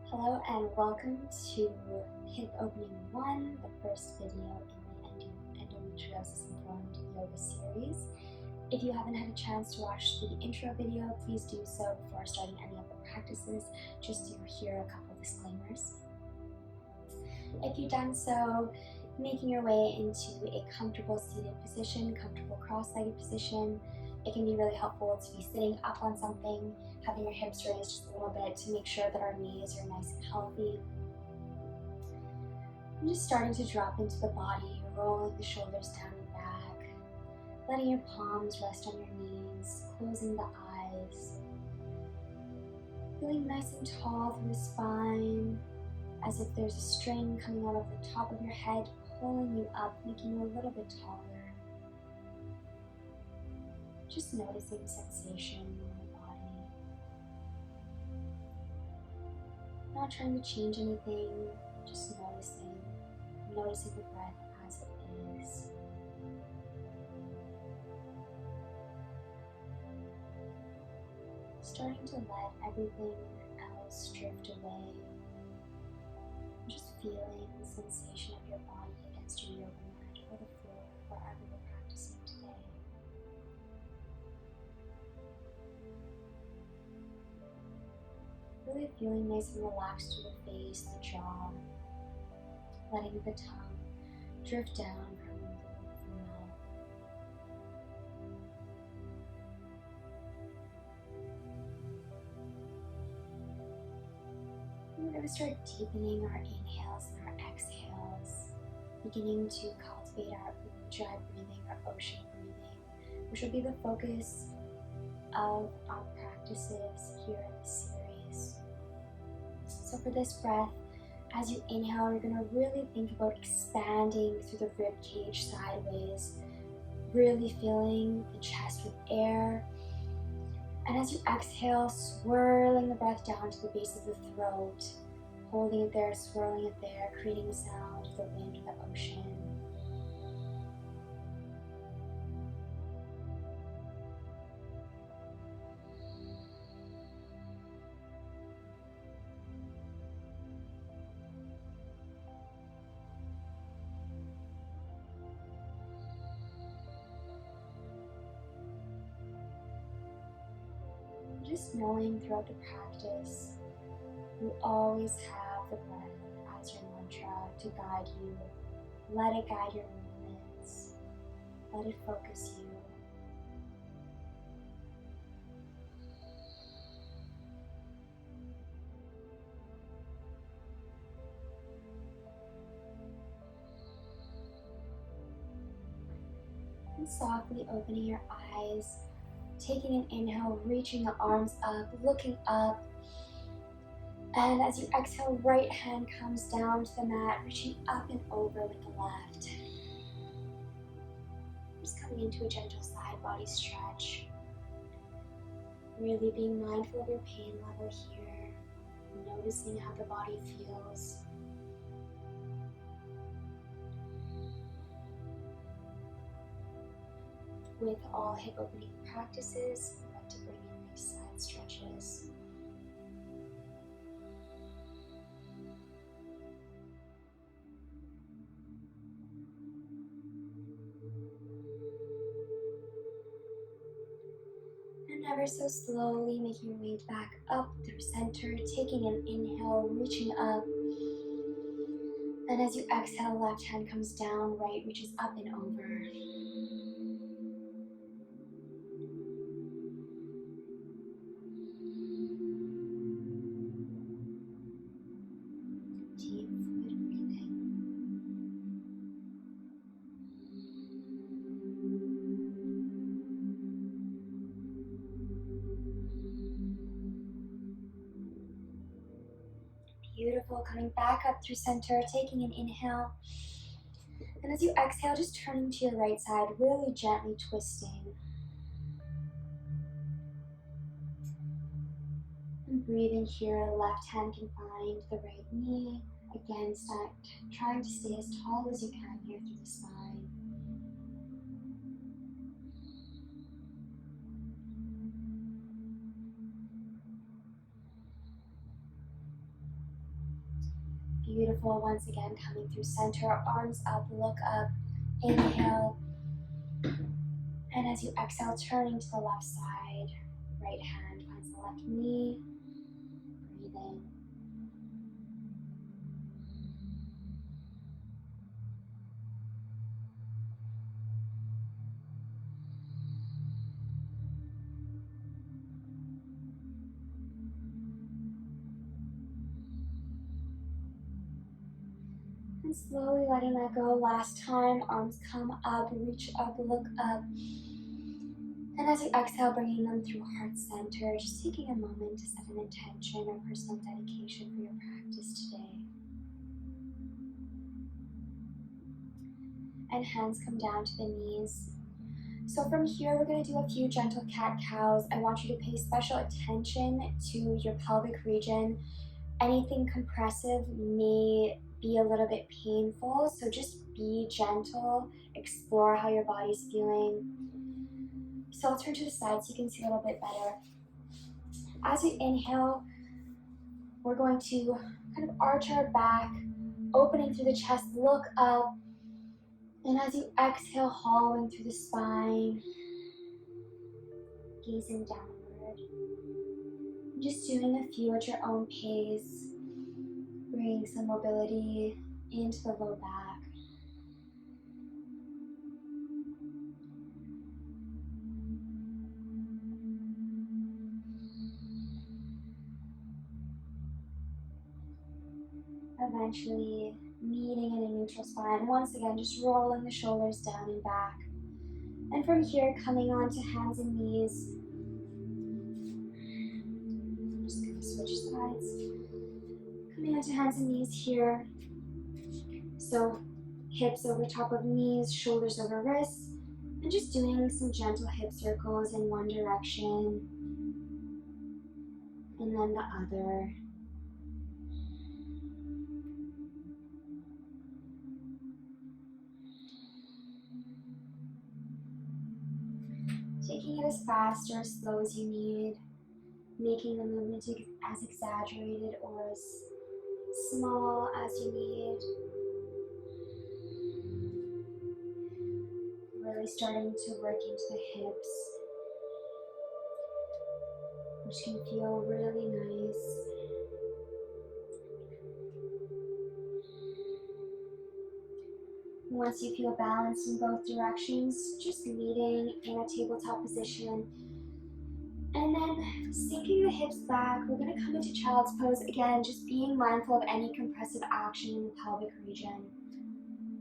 Hello and welcome to Hip Opening 1, the first video in the Endometriosis-Informed yoga series. If you haven't had a chance to watch the intro video, please do so before starting any of the practices, just to hear a couple disclaimers. If you've done so, making your way into a comfortable seated position, comfortable cross-legged position. It can be really helpful to be sitting up on something, having your hips raised just a little bit to make sure that our knees are nice and healthy. And just starting to drop into the body, rolling the shoulders down and back, letting your palms rest on your knees, closing the eyes, feeling nice and tall through the spine, as if there's a string coming out of the top of your head, pulling you up, making you a little bit taller. Just noticing sensation in the body. Not trying to change anything, just noticing the breath as it is. Starting to let everything else drift away. Just feeling the sensation of your body against your yoga mat or the floor, wherever you're practicing today. Really feeling nice and relaxed through the face, the jaw, letting the tongue drift down from the roof of the mouth. We're going to start deepening our inhales and our exhales, beginning to cultivate our ujjayi breathing, our ocean breathing, which will be the focus of our practices here in this series. So for this breath, as you inhale, you're going to really think about expanding through the rib cage sideways, really filling the chest with air. And as you exhale, swirling the breath down to the base of the throat, holding it there, swirling it there, creating a sound of the wind or the ocean. Just knowing throughout the practice, you always have the breath as your mantra to guide you. Let it guide your movements. Let it focus you. And softly opening your eyes, taking an inhale, reaching the arms up, looking up. And as you exhale, right hand comes down to the mat, reaching up and over with the left. Just coming into a gentle side body stretch. Really being mindful of your pain level here, noticing how the body feels. With all hip opening practices, I like to bring in nice side stretches. And ever so slowly making your way back up through center, taking an inhale, reaching up. And as you exhale, left hand comes down, right reaches up and over. Deep, fluid breathing. Beautiful, coming back up through center, taking an inhale. And as you exhale, just turning to your right side, really gently twisting. And breathing here, left hand can find the right knee. Again, trying to stay as tall as you can here through the spine. Beautiful. Once again, coming through center, arms up, look up, inhale. And as you exhale, turning to the left side, right hand finds the left knee, breathe in. And slowly letting that go. Last time, arms come up, reach up, look up. And as you exhale, bringing them through heart center, just taking a moment to set an intention or personal dedication for your practice today. And hands come down to the knees. So from here, we're going to do a few gentle cat-cows. I want you to pay special attention to your pelvic region. Anything compressive may be a little bit painful, so just be gentle, explore how your body's feeling. So I'll turn to the side so you can see a little bit better. As we inhale, we're going to kind of arch our back, opening through the chest, look up. And as you exhale, hollowing through the spine, gazing downward. Just doing a few at your own pace, bringing some mobility into the low back. Eventually meeting in a neutral spine. Once again, just rolling the shoulders down and back. And from here, coming onto hands and knees. I'm just going to switch sides. Coming onto hands and knees here. So hips over top of knees, shoulders over wrists. And just doing some gentle hip circles in one direction. And then the other. Taking it as fast or as slow as you need, making the movement as exaggerated or as small as you need. Really starting to work into the hips, which can feel really nice. Once you feel balanced in both directions, just meeting in a tabletop position. And then sinking the hips back, we're going to come into child's pose again, just being mindful of any compressive action in the pelvic region.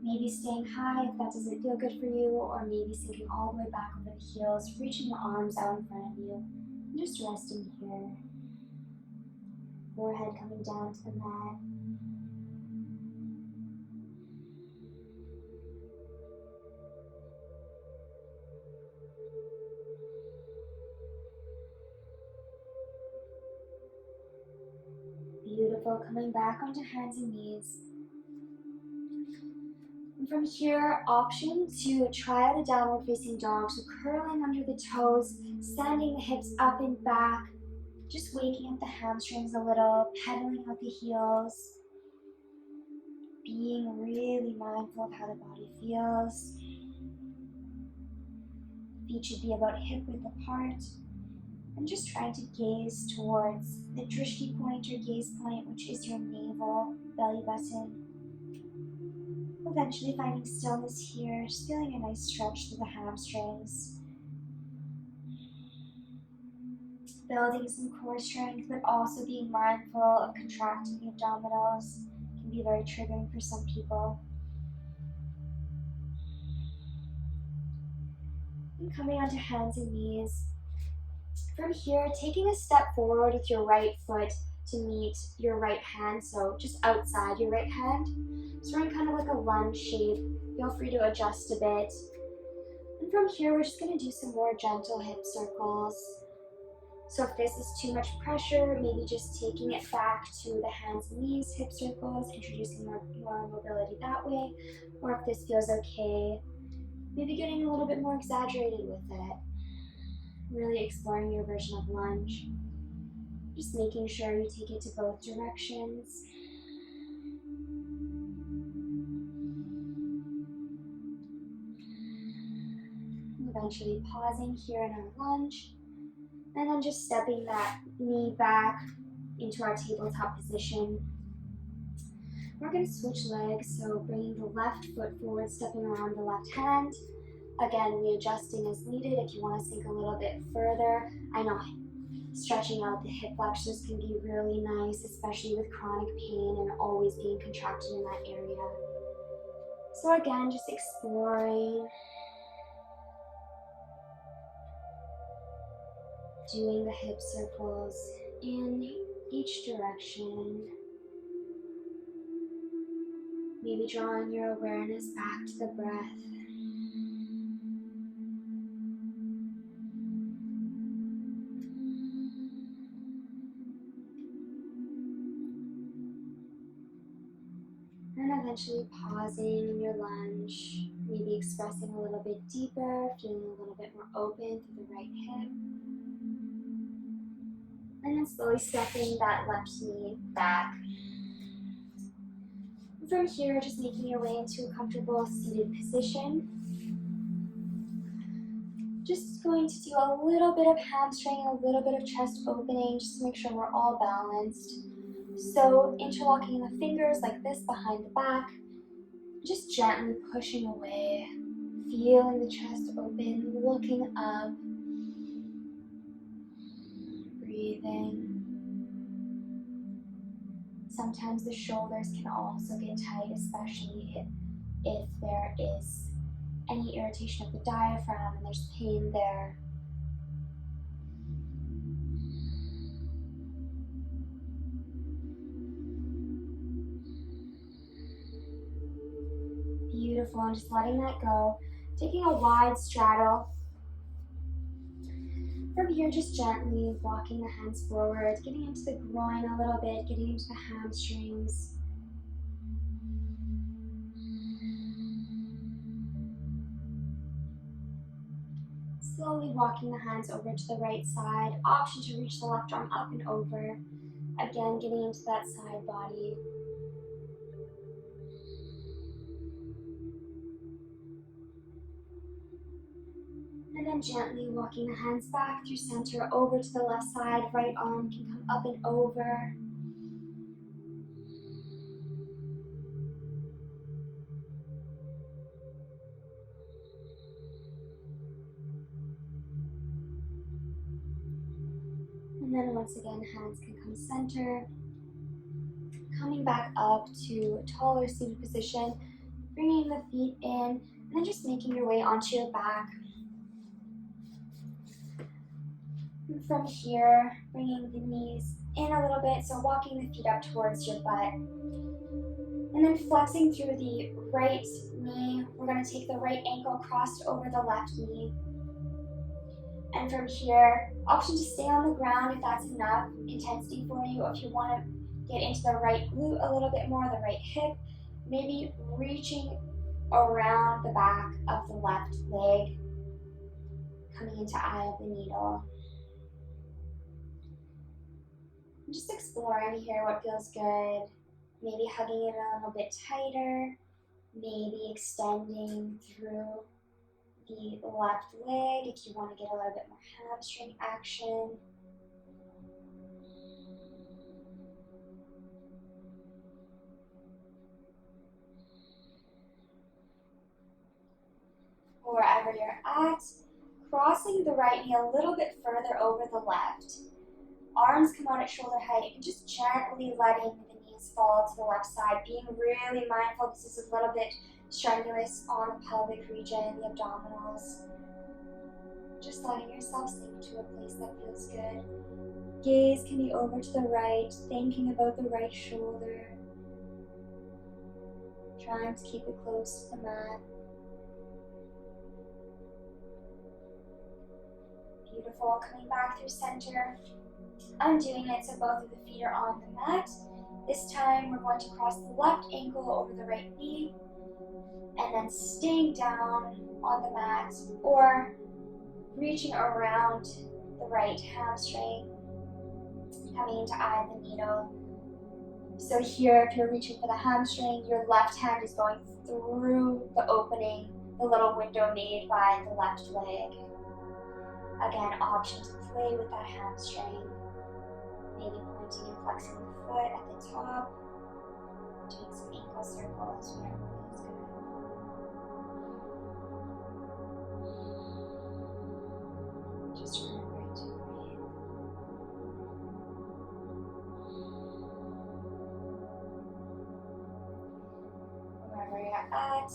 Maybe staying high if that doesn't feel good for you, or maybe sinking all the way back over the heels, reaching the arms out in front of you, and just resting here. Forehead coming down to the mat. Beautiful, coming back onto hands and knees. And from here, option to try out a downward facing dog. So curling under the toes, sending the hips up and back, just waking up the hamstrings a little, pedaling out the heels, being really mindful of how the body feels. Feet should be about hip width apart. And just trying to gaze towards the drishti point or gaze point, which is your navel, belly button. Eventually finding stillness here, just feeling a nice stretch through the hamstrings. Building some core strength, but also being mindful of contracting the abdominals. Can be very triggering for some people. And coming onto hands and knees. From here, taking a step forward with your right foot to meet your right hand, so just outside your right hand. So we're in kind of like a lunge shape. Feel free to adjust a bit. And from here, we're just going to do some more gentle hip circles. So if this is too much pressure, maybe just taking it back to the hands and knees, hip circles, introducing more mobility that way. Or if this feels okay, maybe getting a little bit more exaggerated with it. Really exploring your version of lunge. Just making sure you take it to both directions. eventually pausing here in our lunge, and then just stepping that knee back into our tabletop position. We're going to switch legs, so bringing the left foot forward, stepping around the left hand. Again, readjusting as needed if you want to sink a little bit further. I know stretching out the hip flexors can be really nice, especially with chronic pain and always being contracted in that area. So again, just exploring, doing the hip circles in each direction. Maybe drawing your awareness back to the breath. And eventually pausing in your lunge, maybe expressing a little bit deeper, feeling a little bit more open through the right hip. And then slowly stepping that left knee back. And from here, just making your way into a comfortable seated position. Just going to do a little bit of hamstring, a little bit of chest opening, just to make sure we're all balanced. So interlocking the fingers like this behind the back, just gently pushing away, feeling the chest open, looking up, breathing. Sometimes the shoulders can also get tight, especially if there is any irritation of the diaphragm and there's pain there. Beautiful, and just letting that go. Taking a wide straddle. From here, just gently walking the hands forward, getting into the groin a little bit, getting into the hamstrings. Slowly walking the hands over to the right side. Option to reach the left arm up and over. Again, getting into that side body. And then gently walking the hands back through center over to the left side. Right arm can come up and over. And then once again, hands can come center. Coming back up to a taller seated position. Bringing the feet in. And then just making your way onto your back. And from here, bringing the knees in a little bit. So walking the feet up towards your butt. And then flexing through the right knee. We're going to take the right ankle crossed over the left knee. And from here, option to stay on the ground if that's enough intensity for you. If you want to get into the right glute a little bit more, the right hip, maybe reaching around the back of the left leg, coming into eye of the needle. And just exploring here what feels good. Maybe hugging it a little bit tighter, maybe extending through the left leg if you want to get a little bit more hamstring action. Wherever you're at, crossing the right knee a little bit further over the left. Arms come out at shoulder height and just gently letting the knees fall to the left side. Being really mindful, this is a little bit strenuous on the pelvic region, the abdominals. Just letting yourself sink to a place that feels good. Gaze can be over to the right, thinking about the right shoulder. Trying to keep it close to the mat. Beautiful, coming back through center. Undoing it so both of the feet are on the mat. This time we're going to cross the left ankle over the right knee and then staying down on the mat or reaching around the right hamstring, coming into eye of the needle. So here, if you're reaching for the hamstring, your left hand is going through the opening, the little window made by the left leg. Again, option to play with that hamstring. Maybe pointing and flexing the foot at the top. Doing some ankle circles, whatever feels good. Just remembering to breathe. Wherever you're at,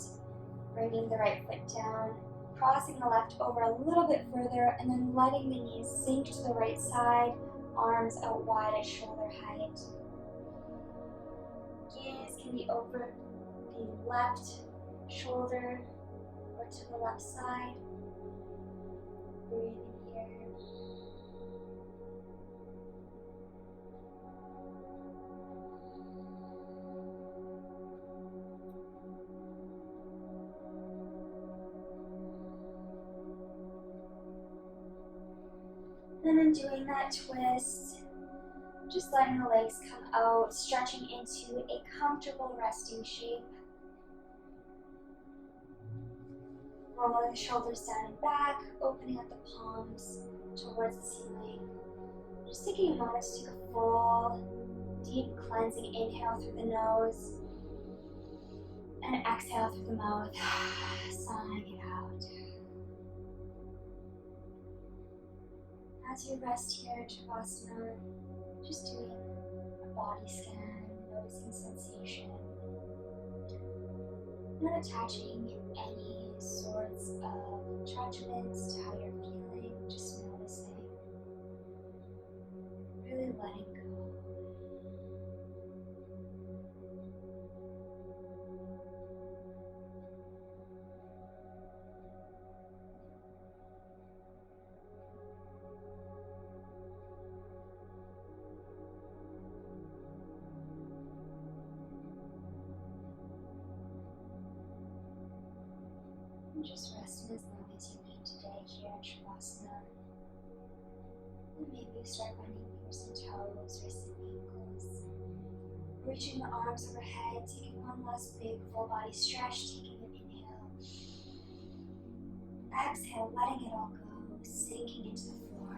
bringing the right foot down, crossing the left over a little bit further, and then letting the knees sink to the right side, arms out wide at shoulder height. Gaze can be over the left shoulder or to the left side. Breathing here. And then doing that twist, just letting the legs come out, stretching into a comfortable resting shape. Rolling the shoulders down and back, opening up the palms towards the ceiling. Just taking a moment to take a full, deep cleansing inhale through the nose and exhale through the mouth, sighing it out. As you rest here in Shavasana, just doing a body scan, noticing sensation, not attaching any sorts of judgments to how you're feeling, just noticing, really letting go. And just resting as long as you need today here in Shavasana. And maybe start bending fingers and toes, wrists and ankles. Reaching the arms overhead, taking one last big full body stretch, taking an inhale. Exhale, letting it all go, sinking into the floor.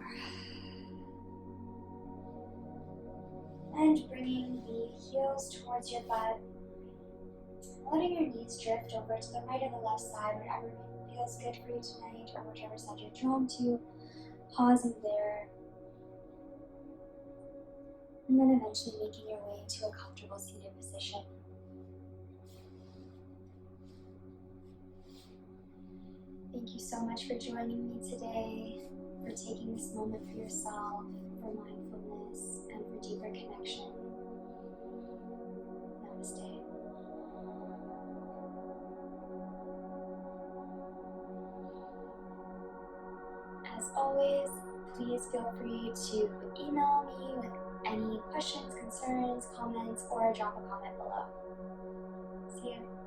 And bringing the heels towards your butt. Letting your knees drift over to the right or the left side, whatever feels good for you tonight, or whichever side you're drawn to. Pausing there. And then eventually making your way into a comfortable seated position. Thank you so much for joining me today, for taking this moment for yourself, for mindfulness, and for deeper connection. Namaste. As always, please feel free to email me with any questions, concerns, comments, or drop a comment below. See you.